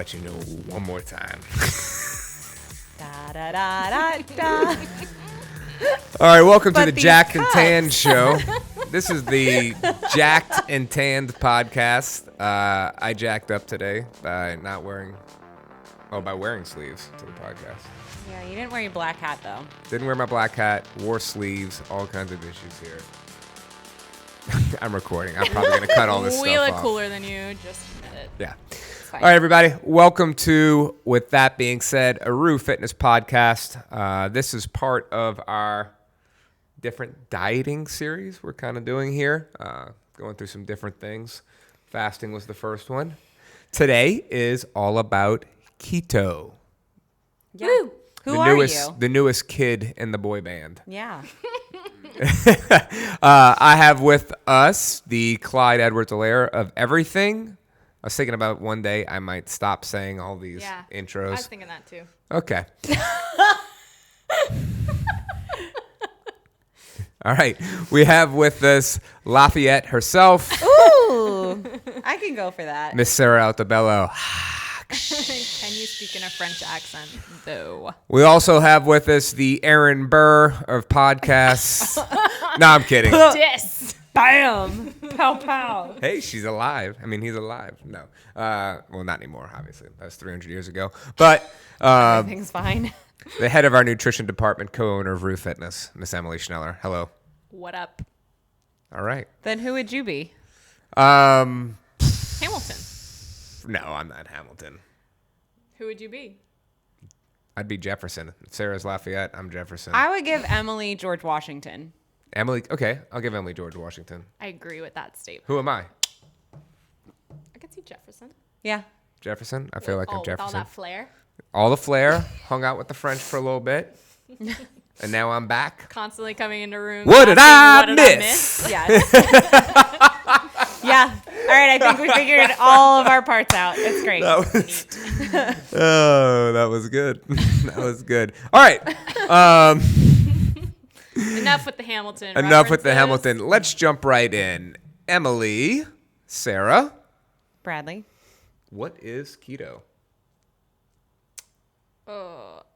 let you know one more time. Da, da, da, da, da. All right, welcome to But the these Jacked and cups. Tanned show. This is the Jacked and Tanned podcast. I jacked up today by wearing sleeves to the podcast. Yeah, you didn't wear your black hat, though. Didn't wear my black hat, wore sleeves, all kinds of issues here. I'm recording. I'm probably going to cut all this stuff off. We look cooler than you, just admit it. Yeah. Fine. All right, everybody. Welcome to, with that being said, a Rue Fitness podcast. This is part of our different dieting series we're kind of doing here, going through some different things. Fasting was the first one. Today is all about keto. Yeah. Woo! Who are you? The newest kid in the boy band. Yeah. I have with us the Clyde Edwards-Helaire of everything. I was thinking about one day I might stop saying all these intros. I was thinking that too. Okay. All right. We have with us Lafayette herself, Ooh, I can go for that. Miss Sarah Altobello. Can you speak in a French accent, though? We also have with us the Aaron Burr of podcasts. No, I'm kidding. Dis. Bam! Pow, pow. Hey, she's alive. I mean, he's alive. No. Well, not anymore, obviously. That was 300 years ago. But Everything's fine. the head of our nutrition department, co-owner of Rue Fitness, Miss Emily Schneller. Hello. What up? All right. Then who would you be? Hamilton. No, I'm not Hamilton. Who would you be? I'd be Jefferson. If Sarah's Lafayette, I'm Jefferson. I would give Emily George Washington. Emily, okay. I'll give Emily George Washington. I agree with that statement. Who am I? I could see Jefferson. Yeah. Jefferson? I feel like I'm With Jefferson. all that flair. All the flair. Hung out with the French for a little bit. And now I'm back. Constantly coming into rooms. What did asking, I miss? Yes. Yeah. All right. I think we figured all of our parts out. It's great. That was good. That was good. All right. Enough with the Hamilton. Enough with the references. Hamilton. Let's jump right in. Emily, Sarah, Bradley. what is keto?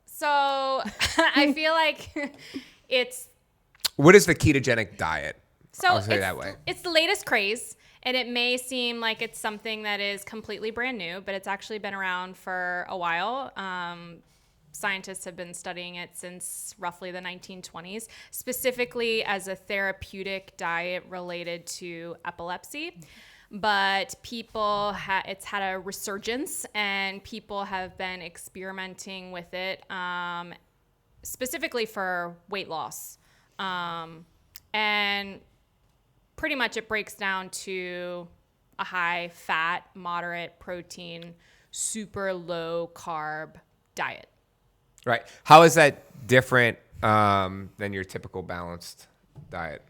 So I feel like it's What is the ketogenic diet? so I'll say it's, that way. it's the latest craze, and it may seem like it's something that is completely brand new, but it's actually been around for a while. Scientists have been studying it since roughly the 1920s, specifically as a therapeutic diet related to epilepsy. But it's had a resurgence, and people have been experimenting with it, specifically for weight loss. And pretty much it breaks down to a high fat, moderate protein, super low carb diet. Right. How is that different than your typical balanced diet?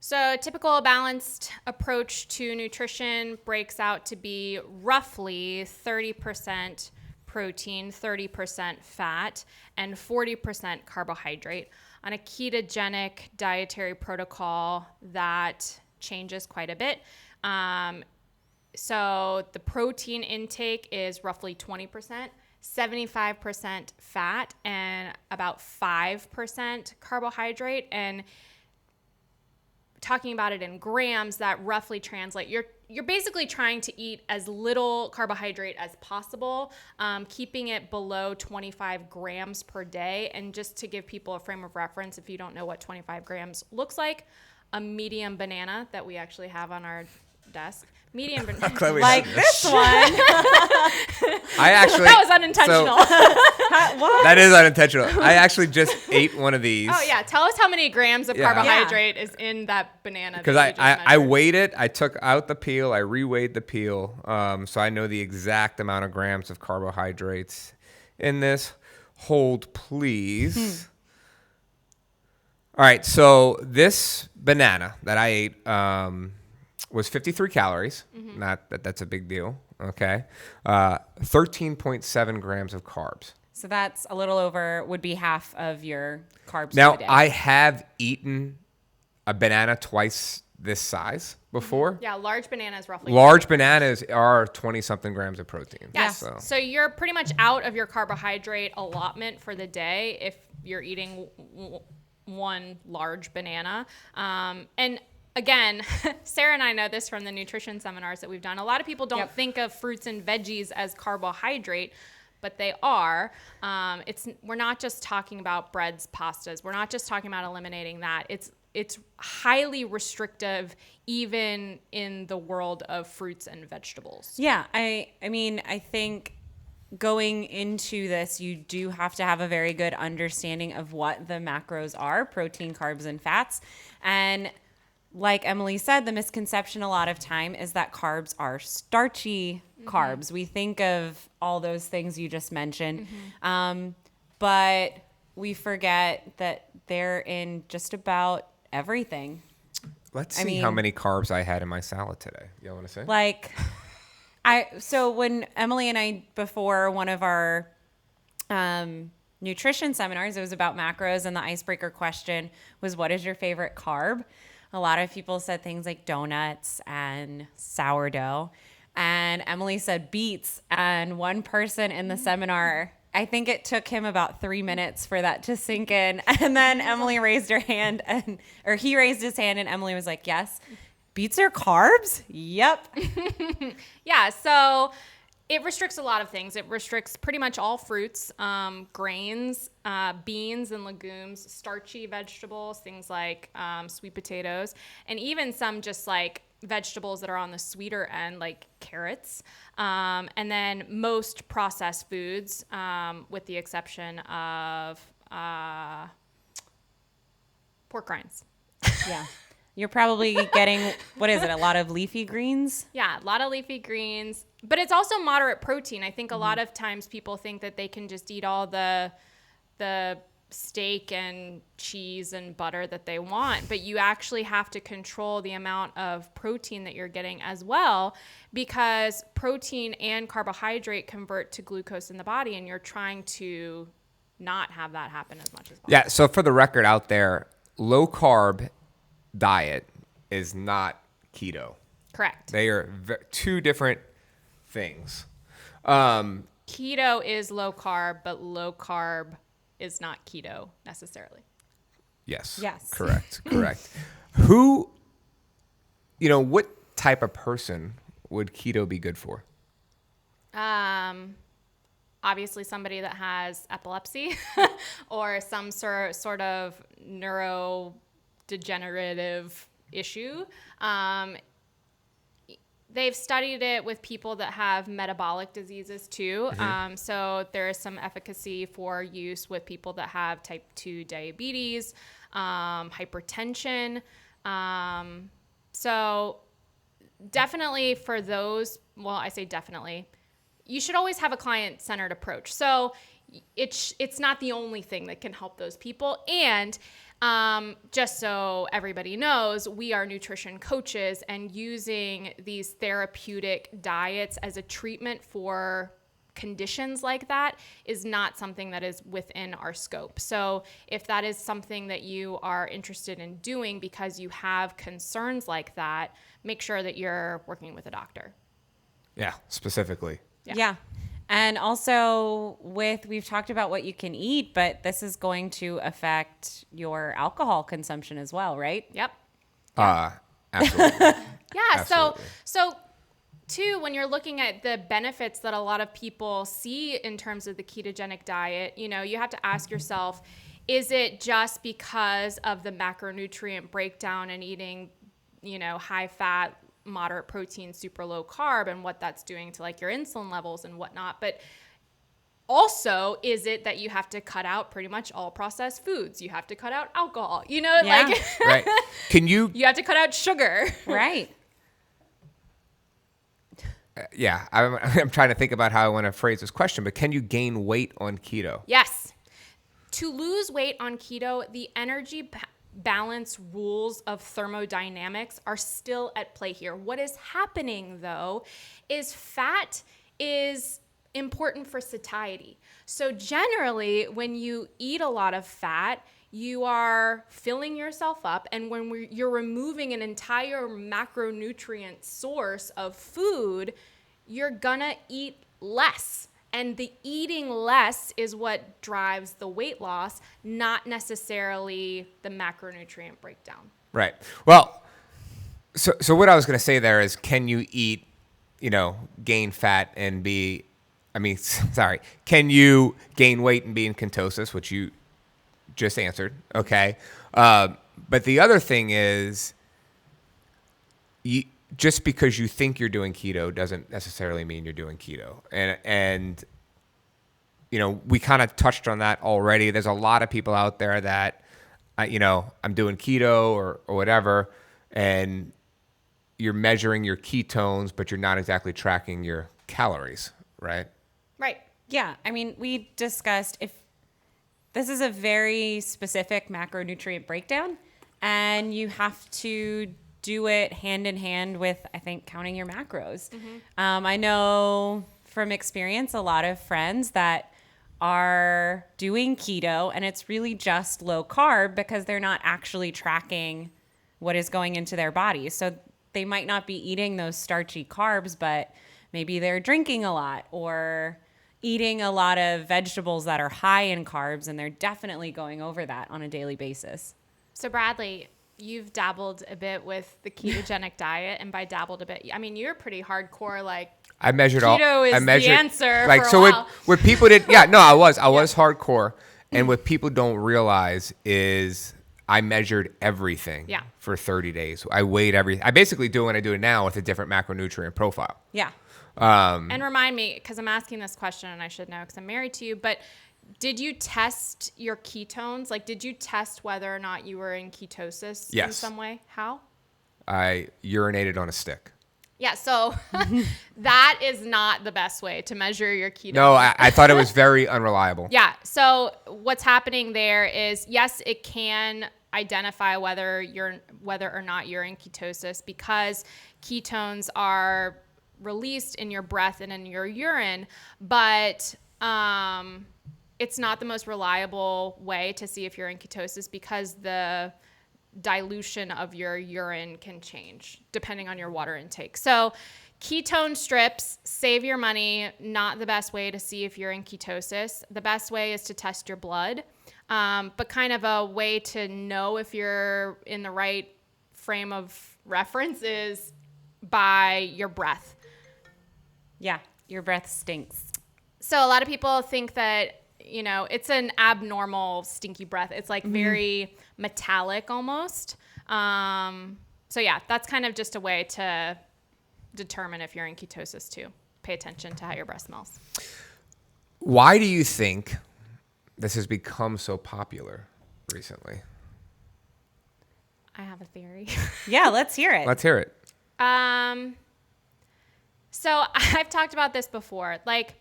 So a typical balanced approach to nutrition breaks out to be roughly 30% protein, 30% fat, and 40% carbohydrate. On a ketogenic dietary protocol, that changes quite a bit. So the protein intake is roughly 20%, 75% fat, and about 5% carbohydrate. And talking about it in grams, that roughly translate. You're basically trying to eat as little carbohydrate as possible, keeping it below 25 grams per day. And just to give people a frame of reference, if you don't know what 25 grams looks like, a medium banana that we actually have on our desk. Medium banana. Like this one. That was unintentional. What? That is unintentional. I actually just ate one of these. Oh, yeah. Tell us how many grams of Yeah. carbohydrate is in that banana. Because I weighed it. I took out the peel. I re-weighed the peel. So I know the exact amount of grams of carbohydrates in this. Hold, please. All right. So this banana that I ate was 53 calories. Not that that's a big deal. Okay. 13.7 grams of carbs. So that's a little over, would be half of your carbs Now, for the day. I have eaten a banana twice this size before. Yeah, large bananas roughly. Large bananas are 20 something grams of protein. Yes. So you're pretty much out of your carbohydrate allotment for the day if you're eating one large banana. And again, Sarah and I know this from the nutrition seminars that we've done. A lot of people don't think of fruits and veggies as carbohydrate, but they are. We're not just talking about breads, pastas. We're not just talking about eliminating that. It's highly restrictive even in the world of fruits and vegetables. Yeah, I mean, I think going into this, you do have to have a very good understanding of what the macros are, protein, carbs, and fats. And like Emily said, the misconception a lot of time is that carbs are starchy carbs. We think of all those things you just mentioned, but we forget that they're in just about everything. Let's see how many carbs I had in my salad today. You want to say? Like, so when Emily and I, before one of our nutrition seminars, it was about macros, and the icebreaker question was, what is your favorite carb? A lot of people said things like donuts and sourdough, and Emily said beets. And one person in the seminar, I think it took him about 3 minutes for that to sink in. And then Emily raised her hand, or he raised his hand, and Emily was like, yes, beets are carbs? Yep. Yeah, so it restricts a lot of things. It restricts pretty much all fruits, grains, beans and legumes, starchy vegetables, things like sweet potatoes, and even some just like vegetables that are on the sweeter end, like carrots. And then most processed foods, with the exception of pork rinds. Yeah. You're probably getting, what is it, a lot of leafy greens? Yeah, a lot of leafy greens. But it's also moderate protein. I think a lot of times people think that they can just eat all the steak and cheese and butter that they want. But you actually have to control the amount of protein that you're getting as well, because protein and carbohydrate convert to glucose in the body, and you're trying to not have that happen as much as possible. Yeah, so for the record out there, low carb diet is not keto. Correct. They are two different things. Keto is low carb, but low carb is not keto necessarily. Yes. Yes. Correct. Who, what type of person would keto be good for? Obviously somebody that has epilepsy or some sort of neurodegenerative issue. They've studied it with people that have metabolic diseases too. So there is some efficacy for use with people that have type 2 diabetes, hypertension. So definitely for those, well, I say definitely, you should always have a client-centered approach. So it's not the only thing that can help those people. And just so everybody knows, we are nutrition coaches, and using these therapeutic diets as a treatment for conditions like that is not something that is within our scope. So if that is something that you are interested in doing because you have concerns like that, make sure that you're working with a doctor. Yeah, specifically. Yeah. And also we've talked about what you can eat, but this is going to affect your alcohol consumption as well, right? Yep. Absolutely. Yeah. Absolutely. So too, when you're looking at the benefits that a lot of people see in terms of the ketogenic diet, you have to ask yourself, is it just because of the macronutrient breakdown and eating, high fat, moderate protein, super low carb, and what that's doing to like your insulin levels and whatnot? But also, is it that you have to cut out pretty much all processed foods? You have to cut out alcohol, Right. Can you have to cut out sugar. Right. Yeah, I'm trying to think about how I want to phrase this question, but can you gain weight on keto? Yes. To lose weight on keto, the energy balance rules of thermodynamics are still at play here. What is happening, though, is fat is important for satiety. So generally, when you eat a lot of fat, you are filling yourself up. And when you're removing an entire macronutrient source of food, you're gonna eat less. And the eating less is what drives the weight loss, not necessarily the macronutrient breakdown. Right. Well, so what I was going to say there is, can you eat, gain fat and can you gain weight and be in ketosis, which you just answered, okay? But the other thing is, just because you think you're doing keto doesn't necessarily mean you're doing keto. And we kind of touched on that already. There's a lot of people out there that, I'm doing keto or whatever, and you're measuring your ketones, but you're not exactly tracking your calories, right? Right. Yeah. I mean, we discussed if this is a very specific macronutrient breakdown, and you have to do it hand in hand with, I think, counting your macros. I know from experience a lot of friends that are doing keto, and it's really just low carb because they're not actually tracking what is going into their body. So they might not be eating those starchy carbs, but maybe they're drinking a lot or eating a lot of vegetables that are high in carbs, and they're definitely going over that on a daily basis. So Bradley, you've dabbled a bit with the ketogenic diet, and by dabbled a bit, I mean, you're pretty hardcore, like, I measured keto is the answer for a while. What people did, I was hardcore. And what people don't realize is I measured everything for 30 days. I weighed everything. I basically do what I do now with a different macronutrient profile. Yeah. And remind me, because I'm asking this question and I should know because I'm married to you, but did you test your ketones? Like, did you test whether or not you were in ketosis in some way? How? I urinated on a stick. Yeah, so that is not the best way to measure your ketones. No, I thought it was very unreliable. Yeah, so what's happening there is, yes, it can identify whether or not you're in ketosis because ketones are released in your breath and in your urine, but it's not the most reliable way to see if you're in ketosis because the dilution of your urine can change depending on your water intake. So ketone strips, save your money, not the best way to see if you're in ketosis. The best way is to test your blood, but kind of a way to know if you're in the right frame of reference is by your breath. Yeah, your breath stinks. So a lot of people think that, it's an abnormal stinky breath. It's like very metallic almost. So yeah, that's kind of just a way to determine if you're in ketosis too. Pay attention to how your breath smells. Why do you think this has become so popular recently? I have a theory. Yeah, let's hear it. Let's hear it. So I've talked about this before, like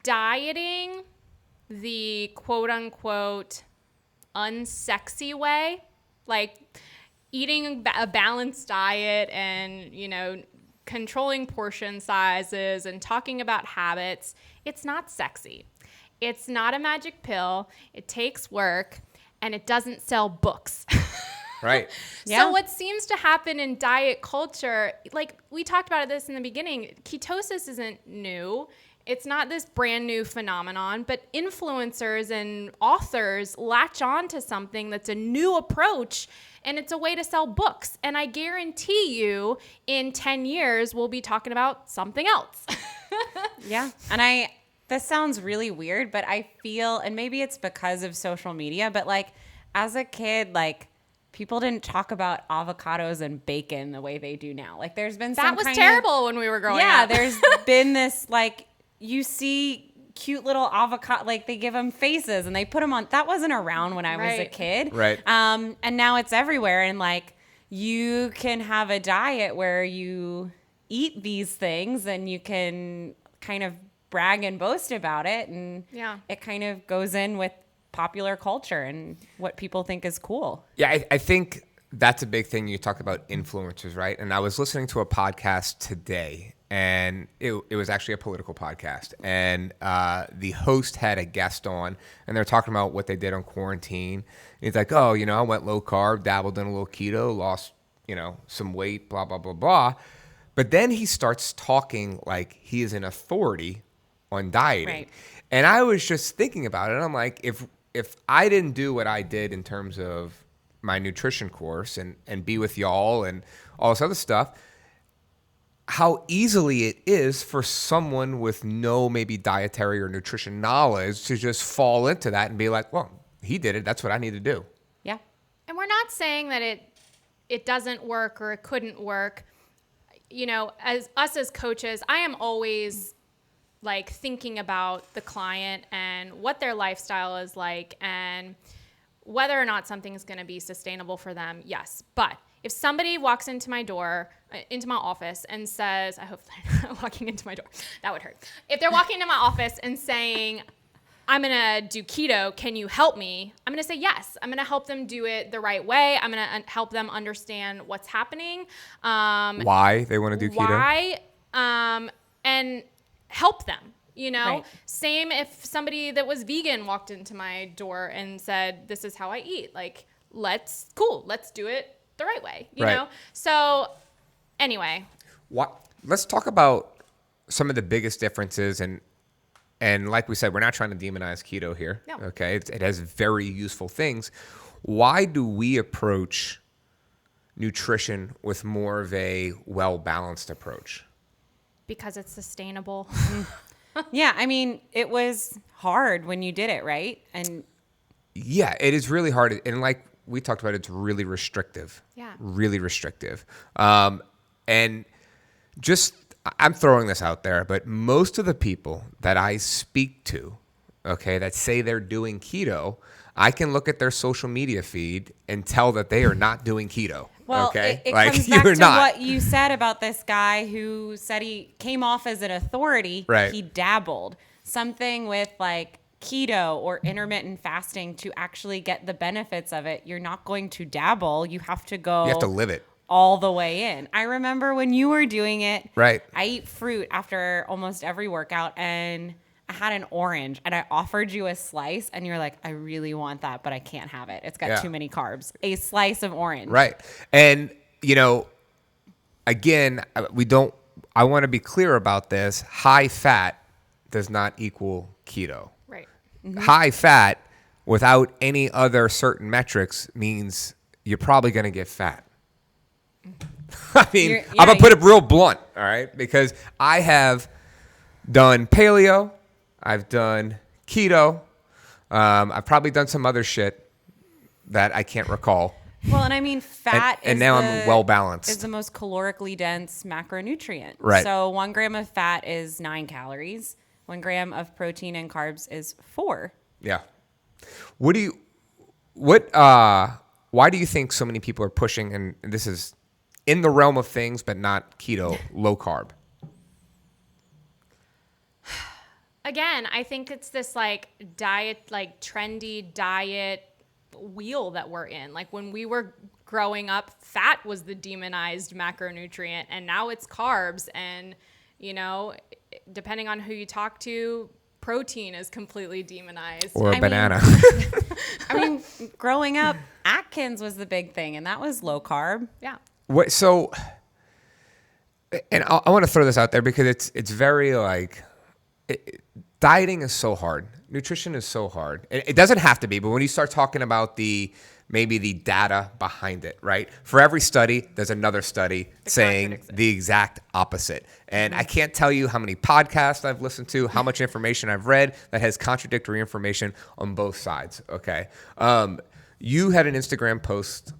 dieting the quote unquote unsexy way, like eating a balanced diet and, controlling portion sizes and talking about habits. It's not sexy. It's not a magic pill. It takes work and it doesn't sell books. Right. Yeah. So what seems to happen in diet culture, like we talked about this in the beginning, ketosis isn't new. It's not this brand new phenomenon, but influencers and authors latch on to something that's a new approach, and it's a way to sell books. And I guarantee you in 10 years, we'll be talking about something else. Yeah. And this sounds really weird, but I feel, and maybe it's because of social media, but like as a kid, like people didn't talk about avocados and bacon the way they do now. Like there's been some that was terrible when we were growing up. Yeah, there's been this like, you see cute little avocado, like they give them faces and they put them on. That wasn't around when I was a kid. Right. And now it's everywhere. And like you can have a diet where you eat these things and you can kind of brag and boast about it. And it kind of goes in with popular culture and what people think is cool. Yeah, I think that's a big thing. You talk about influencers, right? And I was listening to a podcast today, and it was actually a political podcast. And the host had a guest on, and they're talking about what they did on quarantine. And he's like, oh, I went low carb, dabbled in a little keto, lost, some weight, blah, blah, blah, blah. But then he starts talking like he is an authority on dieting. Right. And I was just thinking about it. And I'm like, if I didn't do what I did in terms of my nutrition course and be with y'all and all this other stuff, how easily it is for someone with no maybe dietary or nutrition knowledge to just fall into that and be like, well, he did it. That's what I need to do. Yeah. And we're not saying that it doesn't work or it couldn't work. As coaches, I am always like thinking about the client and what their lifestyle is like and whether or not something is going to be sustainable for them. Yes. But if somebody walks into my door, into my office and says, I hope they're not walking into my door. That would hurt. If they're walking into my office and saying, I'm going to do keto, can you help me? I'm going to say yes. I'm going to help them do it the right way. I'm going to help them understand what's happening. Why they want to do keto? And help them, Right. Same if somebody that was vegan walked into my door and said, this is how I eat. Like, let's do it the right way, you Right. know? So anyway. Let's talk about some of the biggest differences. And like we said, we're not trying to demonize keto here. No. Okay. It has very useful things. Why do we approach nutrition with more of a well-balanced approach? Because it's sustainable. Yeah. I mean, it was hard when you did it, right? And Yeah, it is really hard. And like we talked about, it's really restrictive. Yeah. Really restrictive. And just, I'm throwing this out there, but most of the people that I speak to, okay, that say they're doing keto, I can look at their social media feed and tell that they are not doing keto. well, okay? it comes back you're to not. what you said about this guy who said he came off as an authority. Right. He dabbled. Something with like keto or intermittent fasting to actually get the benefits of it. You're not going to dabble. You have to go. You have to live it. All the way in. I remember when you were doing it. Right. I eat fruit after almost every workout, and I had an orange, and I offered you a slice, and you're like, I really want that, but I can't have it. It's got Yeah. too many carbs. A slice of orange. Right. And, again, I want to be clear about this. High fat does not equal keto. Right. High fat without any other certain metrics means you're probably going to get fat. I mean, I'm going to put it real blunt, all right? Because I have done paleo. I've done keto. I've probably done some other shit that I can't recall. Well, and I mean, fat And is now the, I'm well-balanced. is the most calorically dense macronutrient. Right. So 1 gram of fat is 9 calories. 1 gram of protein and carbs is 4. Yeah. Why do you think so many people are pushing, and this is in the realm of things, but not keto, low carb? Again, I think it's this like diet, like trendy diet wheel that we're in. Like when we were growing up, fat was the demonized macronutrient, and now it's carbs. And, depending on who you talk to, protein is completely demonized. Or a banana. I mean, growing up, Atkins was the big thing, and that was low carb. Yeah. So, and I want to throw this out there because it's very like, dieting is so hard. Nutrition is so hard. It doesn't have to be, but when you start talking about maybe the data behind it, right? For every study, there's another study saying the exact opposite. And I can't tell you how many podcasts I've listened to, how much information I've read that has contradictory information on both sides, okay? You had an Instagram post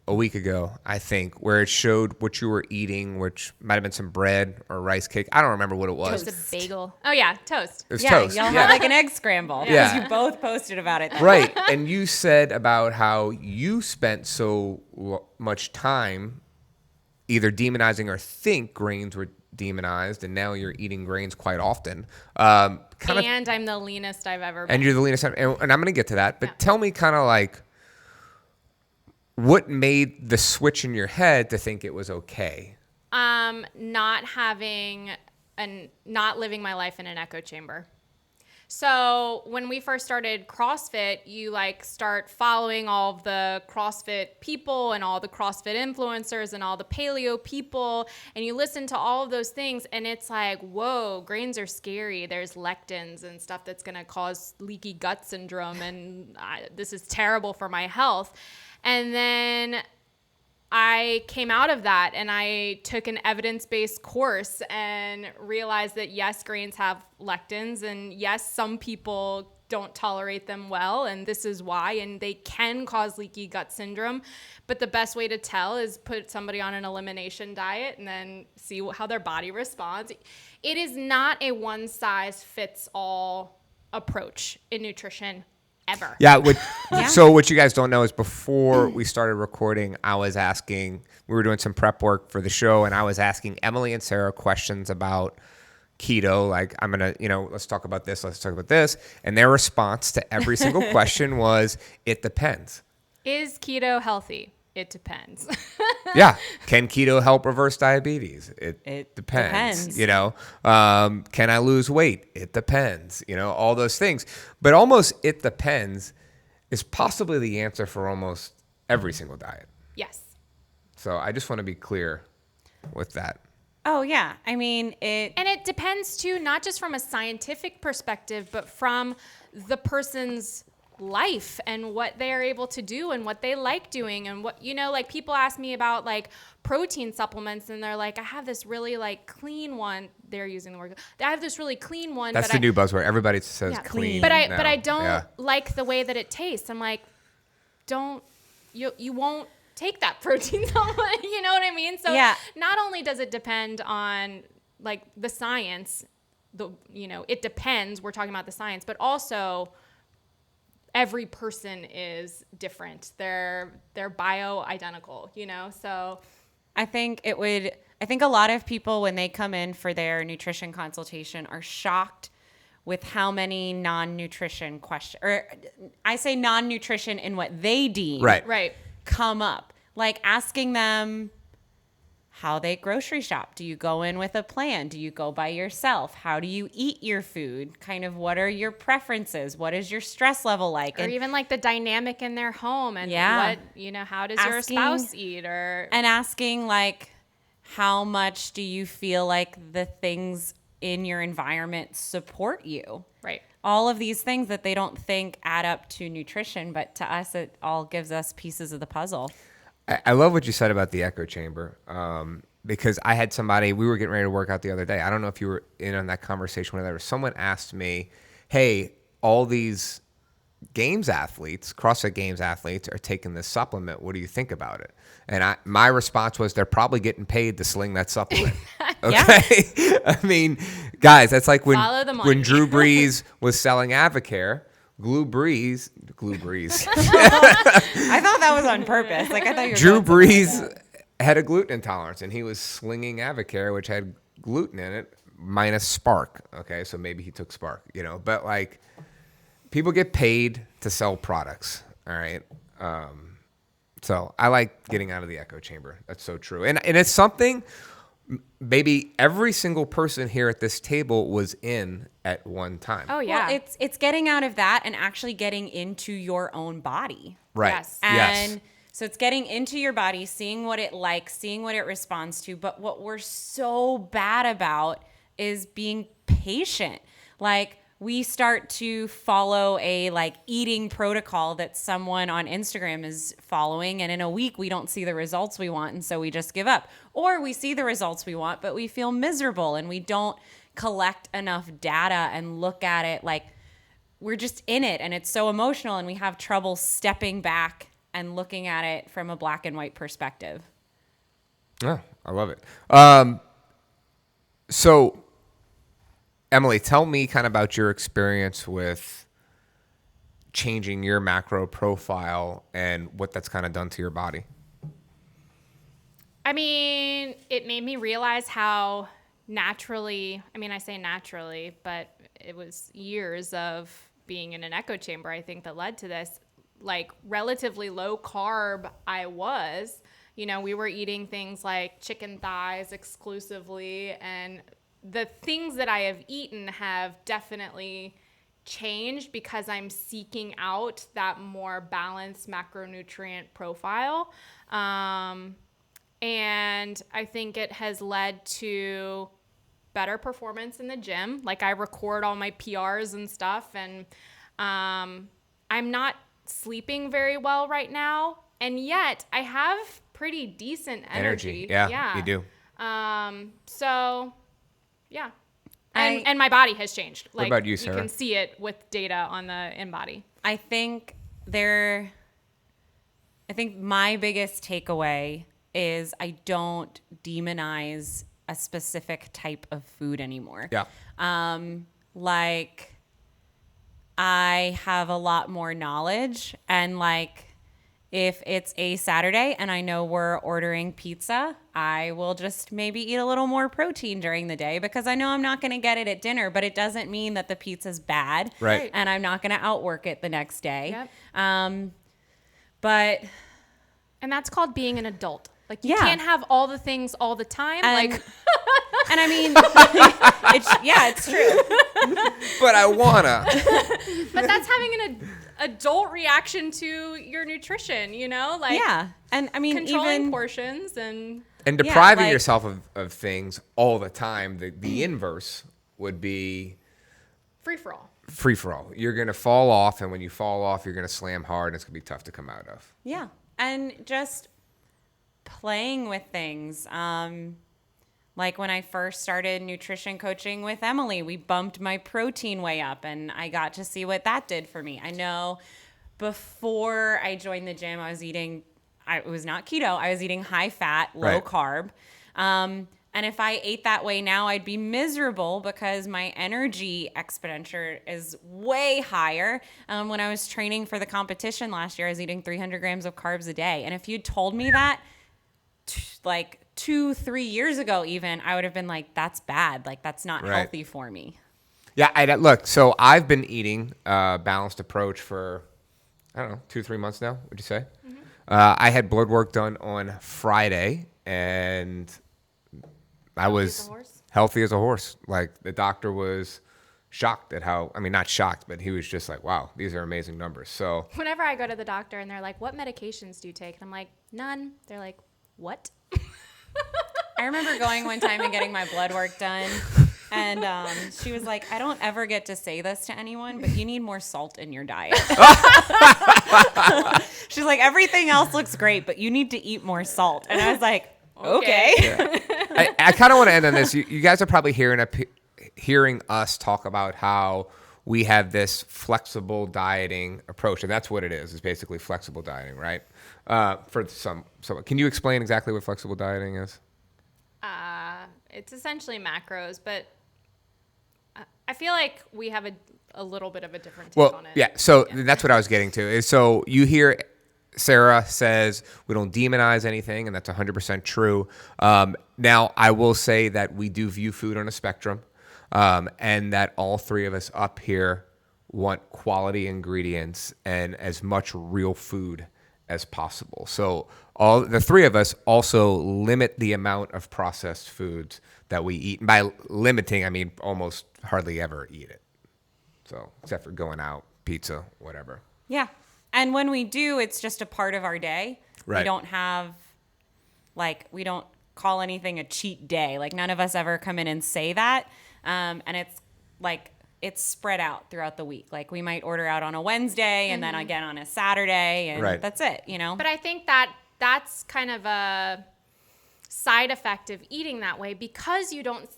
a week ago, I think, where it showed what you were eating, which might have been some bread or rice cake. I don't remember what it was. It was a bagel. Oh, yeah, toast. It was Yeah, toast. y'all had like an egg scramble because Yeah. you both posted about it. Right. And you said about how you spent so much time either demonizing or think grains were demonized, and now you're eating grains quite often. And I'm the leanest I've ever been. And you're the leanest. And I'm going to get to that. But tell me kind of like, what made the switch in your head to think it was okay? Not living my life in an echo chamber. So when we first started CrossFit, you like start following all of the CrossFit people and all the CrossFit influencers and all the paleo people, and you listen to all of those things, and it's like, whoa, grains are scary. There's lectins and stuff that's going to cause leaky gut syndrome, and this is terrible for my health. And then I came out of that and I took an evidence-based course and realized that yes, grains have lectins, and yes, some people don't tolerate them well, and this is why, and they can cause leaky gut syndrome. But the best way to tell is put somebody on an elimination diet and then see how their body responds. It is not a one-size-fits-all approach in nutrition. Ever. Yeah, So what you guys don't know is before we started recording, I was asking, we were doing some prep work for the show, and I was asking Emily and Sarah questions about keto. Like, I'm going to, let's talk about this, let's talk about this. And their response to every single question was, it depends. Is keto healthy? It depends. Yeah. Can keto help reverse diabetes? It depends. Can I lose weight? It depends. All those things. But almost it depends is possibly the answer for almost every single diet. Yes. So I just want to be clear with that. Oh, yeah. I mean, And it depends too, not just from a scientific perspective, but from the person's life and what they are able to do and what they like doing, and what, like people ask me about like protein supplements, and they're like, I have this really like clean one. They're using the word. I have this really clean one. That's the new buzzword. Everybody says clean. But I don't like the way that it tastes. I'm like, you won't take that protein supplement. You know what I mean? So not only does it depend on like the science, it depends. We're talking about the science, but also every person is different. They're bio-identical, so I think a lot of people when they come in for their nutrition consultation are shocked with how many non-nutrition questions, or I say non-nutrition in what they deem right come up. Like asking them how they grocery shop. Do you go in with a plan? Do you go by yourself? How do you eat your food? Kind of what are your preferences? What is your stress level like? Or even like the dynamic in their home, and what, how does your spouse eat? And asking like, how much do you feel like the things in your environment support you? Right. All of these things that they don't think add up to nutrition, but to us, it all gives us pieces of the puzzle. I love what you said about the echo chamber, because I had somebody, we were getting ready to work out the other day. I don't know if you were in on that conversation, whatever. Someone asked me, hey, all these CrossFit Games athletes are taking this supplement. What do you think about it? And my response was, they're probably getting paid to sling that supplement. Okay. I mean, guys, that's like when Drew Brees was selling Avocare. Glue Breeze. I thought that was on purpose. Like I thought you were Drew Brees had a gluten intolerance, and he was slinging Avocare, which had gluten in it, minus Spark. Okay, so maybe he took Spark, But like, people get paid to sell products. All right. So I like getting out of the echo chamber. That's so true, and it's something maybe every single person here at this table was in at one time. Oh yeah. Well, it's getting out of that and actually getting into your own body. Right. Yes. And so it's getting into your body, seeing what it likes, seeing what it responds to. But what we're so bad about is being patient. Like we start to follow a like eating protocol that someone on Instagram is following, and in a week we don't see the results we want, and so we just give up. Or we see the results we want, but we feel miserable and we don't collect enough data and look at it like we're just in it, and it's so emotional, and we have trouble stepping back and looking at it from a black and white perspective. Oh, I love it. So Emily, tell me kind of about your experience with changing your macro profile and what that's kind of done to your body. I mean, it made me realize how naturally, I say naturally, but it was years of being in an echo chamber, I think, that led to this. Like relatively low carb I was, we were eating things like chicken thighs exclusively, and the things that I have eaten have definitely changed because I'm seeking out that more balanced macronutrient profile. And I think it has led to better performance in the gym. Like, I record all my PRs and stuff, and I'm not sleeping very well right now, and yet I have pretty decent energy. Yeah, you do. So yeah. And my body has changed. Like, about you, Sarah? You can see it with data on the InBody. I think my biggest takeaway is I don't demonize a specific type of food anymore. Yeah. Like, I have a lot more knowledge, and like, if it's a Saturday and I know we're ordering pizza, I will just maybe eat a little more protein during the day because I know I'm not going to get it at dinner, but it doesn't mean that the pizza's bad. Right. And I'm not going to outwork it the next day. Yep. But And that's called being an adult. Like, you Yeah. can't have all the things all the time. And- Like, and I mean, it's true. But I wanna. but that's having an adult reaction to your nutrition, Like, Yeah. And I mean, controlling even portions and Depriving like- yourself of things all the time, the inverse would be free for all. free for all. You're going to fall off, and when you fall off, you're going to slam hard, and it's going to be tough to come out of. Yeah. And just playing with things. Like, when I first started nutrition coaching with Emily, we bumped my protein way up, and I got to see what that did for me. I know before I joined the gym, it was not keto. I was eating high fat, low Right. carb. And if I ate that way now, I'd be miserable because my energy expenditure is way higher. When I was training for the competition last year, I was eating 300 grams of carbs a day. And if you'd told me that like 2-3 years ago, even, I would have been like, that's bad. Like, that's not Right. healthy for me. Yeah, look, so I've been eating a balanced approach for, I don't know, 2-3 months now, would you say? Mm-hmm. I had blood work done on Friday, and I was healthy as a horse. Like, the doctor was shocked at not shocked, but he was just like, wow, these are amazing numbers. So Whenever I go to the doctor and they're like, what medications do you take? And I'm like, none. They're like, what? I remember going one time and getting my blood work done. And she was like, I don't ever get to say this to anyone, but you need more salt in your diet. She's like, everything else looks great, but you need to eat more salt. And I was like, okay. Yeah. I kind of want to end on this. You guys are probably hearing us talk about how we have this flexible dieting approach, and that's what it is. It's basically flexible dieting, right? For some, can you explain exactly what flexible dieting is? It's essentially macros, but I feel like we have a little bit of a different take on it. Yeah. So that's what I was getting to. Is so you hear Sarah says we don't demonize anything, and that's 100% true. Now, I will say that we do view food on a spectrum, and that all three of us up here want quality ingredients and as much real food as possible. So all the three of us also limit the amount of processed foods that we eat. And by limiting, I mean almost hardly ever eat it. So except for going out, pizza, whatever. Yeah. And when we do, it's just a part of our day. Right. We don't call anything a cheat day. Like, none of us ever come in and say that. And it's like, it's spread out throughout the week. Like, we might order out on a Wednesday and then again on a Saturday, and that's it, But I think that's kind of a side effect of eating that way because you don't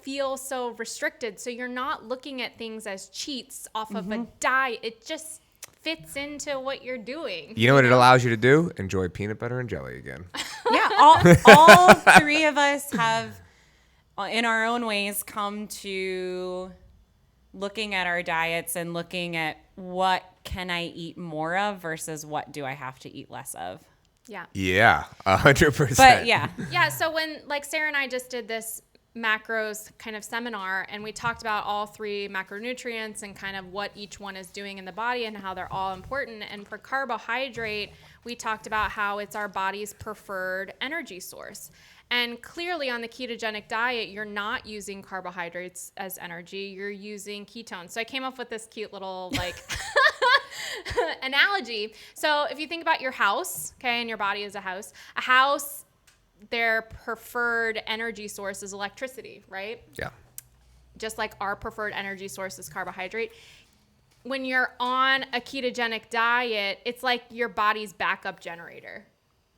feel so restricted. So you're not looking at things as cheats off of a diet. It just fits into what you're doing. You know what it allows you to do? Enjoy peanut butter and jelly again. Yeah, all three of us have, in our own ways, come to looking at our diets and looking at what can I eat more of versus what do I have to eat less of. Yeah. Yeah, 100%. But yeah. Yeah, so when, like, Sarah and I just did this macros kind of seminar, and we talked about all 3 macronutrients and kind of what each one is doing in the body and how they're all important. And for carbohydrate, we talked about how it's our body's preferred energy source. And clearly on the ketogenic diet, you're not using carbohydrates as energy, you're using ketones. So I came up with this cute little like analogy. So if you think about your house, okay, and your body is a house, their preferred energy source is electricity, right? Yeah. Just like our preferred energy source is carbohydrate. When you're on a ketogenic diet, it's like your body's backup generator,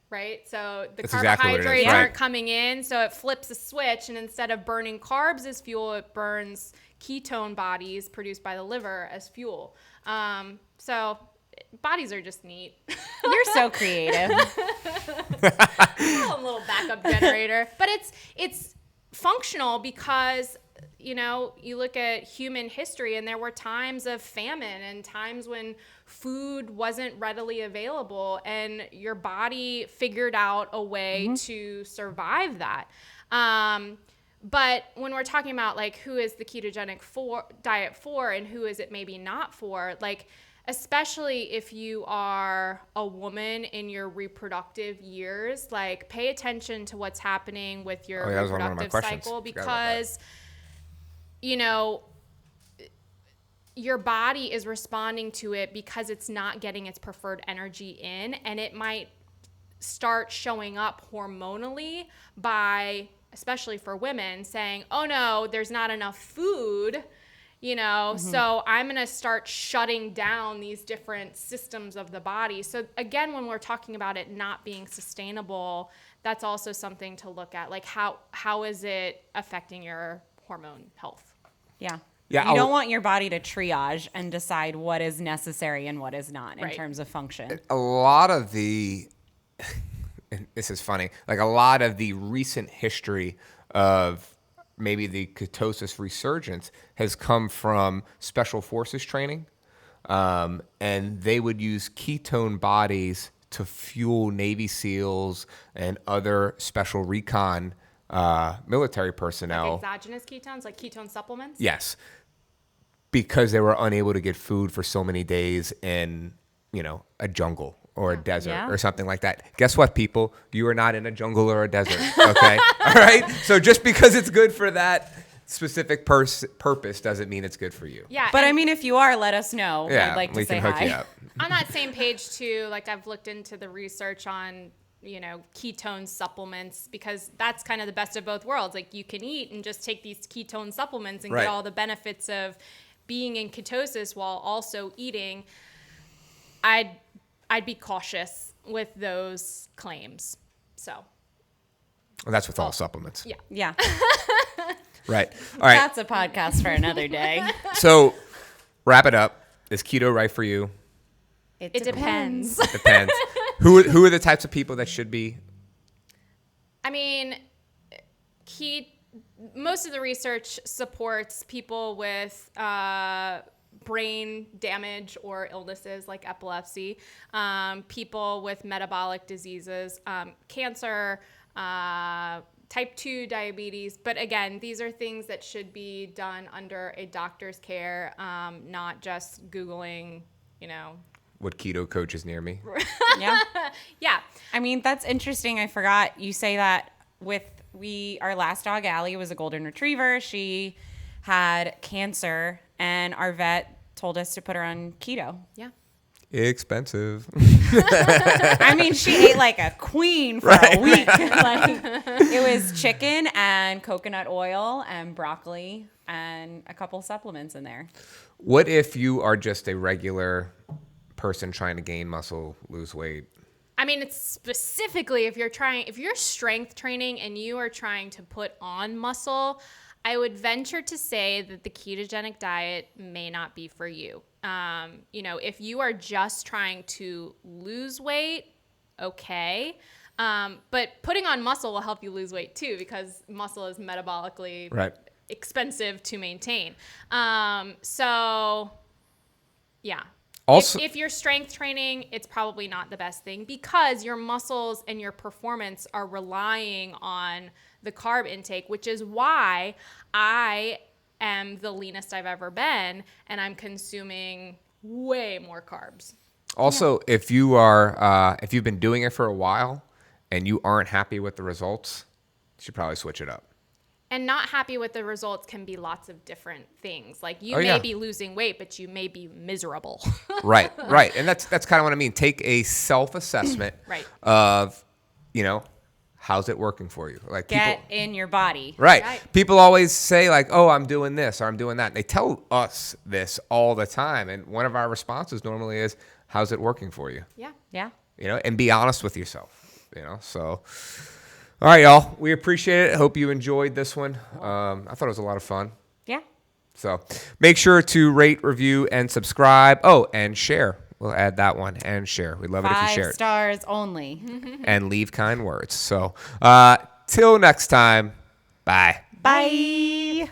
right? So the That's exactly what it is, carbohydrates right. aren't coming in, so it flips a switch, and instead of burning carbs as fuel, it burns ketone bodies produced by the liver as fuel. So bodies are just neat. You're so creative. A little backup generator, but it's functional because, you know, you look at human history and there were times of famine and times when food wasn't readily available, and your body figured out a way to survive that. But when we're talking about like who is the ketogenic diet for and who is it maybe not for, like especially if you are a woman in your reproductive years, like pay attention to what's happening with your reproductive cycle, because you know, your body is responding to it because it's not getting its preferred energy in, and it might start showing up hormonally by, especially for women, saying, oh no, there's not enough food, you know, so I'm going to start shutting down these different systems of the body. So again, when we're talking about it not being sustainable, that's also something to look at. Like how is it affecting your hormone health? Yeah. Yeah, You don't want your body to triage and decide what is necessary and what is not in Right. terms of function. A lot of the, and this is funny, like a lot of the recent history of maybe the ketosis resurgence has come from special forces training. And they would use ketone bodies to fuel Navy SEALs and other special recon military personnel. Like exogenous ketones, like ketone supplements? Yes. Because they were unable to get food for so many days in, you know, a jungle or a desert Yeah. or something like that. Guess what, people? You are not in a jungle or a desert, okay? All right? So just because it's good for that specific purpose doesn't mean it's good for you. Yeah. But and I mean, if you are, let us know. Yeah, We'd like to we say can hook hi. you up. on that same page too, like I've looked into the research on, you know, ketone supplements, because that's kind of the best of both worlds. Like you can eat and just take these ketone supplements and Right. get all the benefits of being in ketosis while also eating. I'd be cautious with those claims. So, Well, that's with all supplements. yeah. Yeah. Right. All right. That's a podcast for another day. So wrap it up. Is keto right for you? It depends. Depends. Who are the types of people that should be? I mean, most of the research supports people with brain damage or illnesses like epilepsy, people with metabolic diseases, cancer, type 2 diabetes. But again, these are things that should be done under a doctor's care, not just Googling, you know. What keto coach is near me? Yeah. Yeah. I mean, that's interesting. I forgot you say that with our last dog, Allie, was a golden retriever. She had cancer, and our vet told us to put her on keto. Yeah. Expensive. I mean, she ate like a queen for a week. Like, it was chicken and coconut oil and broccoli and a couple supplements in there. What if you are just a regular person trying to gain muscle, lose weight? I mean, it's specifically if you're strength training and you are trying to put on muscle, I would venture to say that the ketogenic diet may not be for you. You know, if you are just trying to lose weight, okay. But putting on muscle will help you lose weight too, because muscle is metabolically Right. expensive to maintain. So, yeah. Also, if you're strength training, it's probably not the best thing because your muscles and your performance are relying on the carb intake, which is why I am the leanest I've ever been and I'm consuming way more carbs. Also, if you've been doing it for a while and you aren't happy with the results, you should probably switch it up. And not happy with the results can be lots of different things. Like you Oh, may yeah. be losing weight, but you may be miserable. Right. And that's kind of what I mean. Take a self-assessment Right. of, how's it working for you? Like Get people, in your body. right. Right. People always say like, oh, I'm doing this or I'm doing that. And they tell us this all the time. And one of our responses normally is, how's it working for you? Yeah. Yeah. And be honest with yourself, so. All right, y'all. We appreciate it. Hope you enjoyed this one. I thought it was a lot of fun. Yeah. So make sure to rate, review, and subscribe. Oh, and share. We'll add that one and share. We'd love it if you share 5 it. stars only. And leave kind words. So till next time, bye. Bye.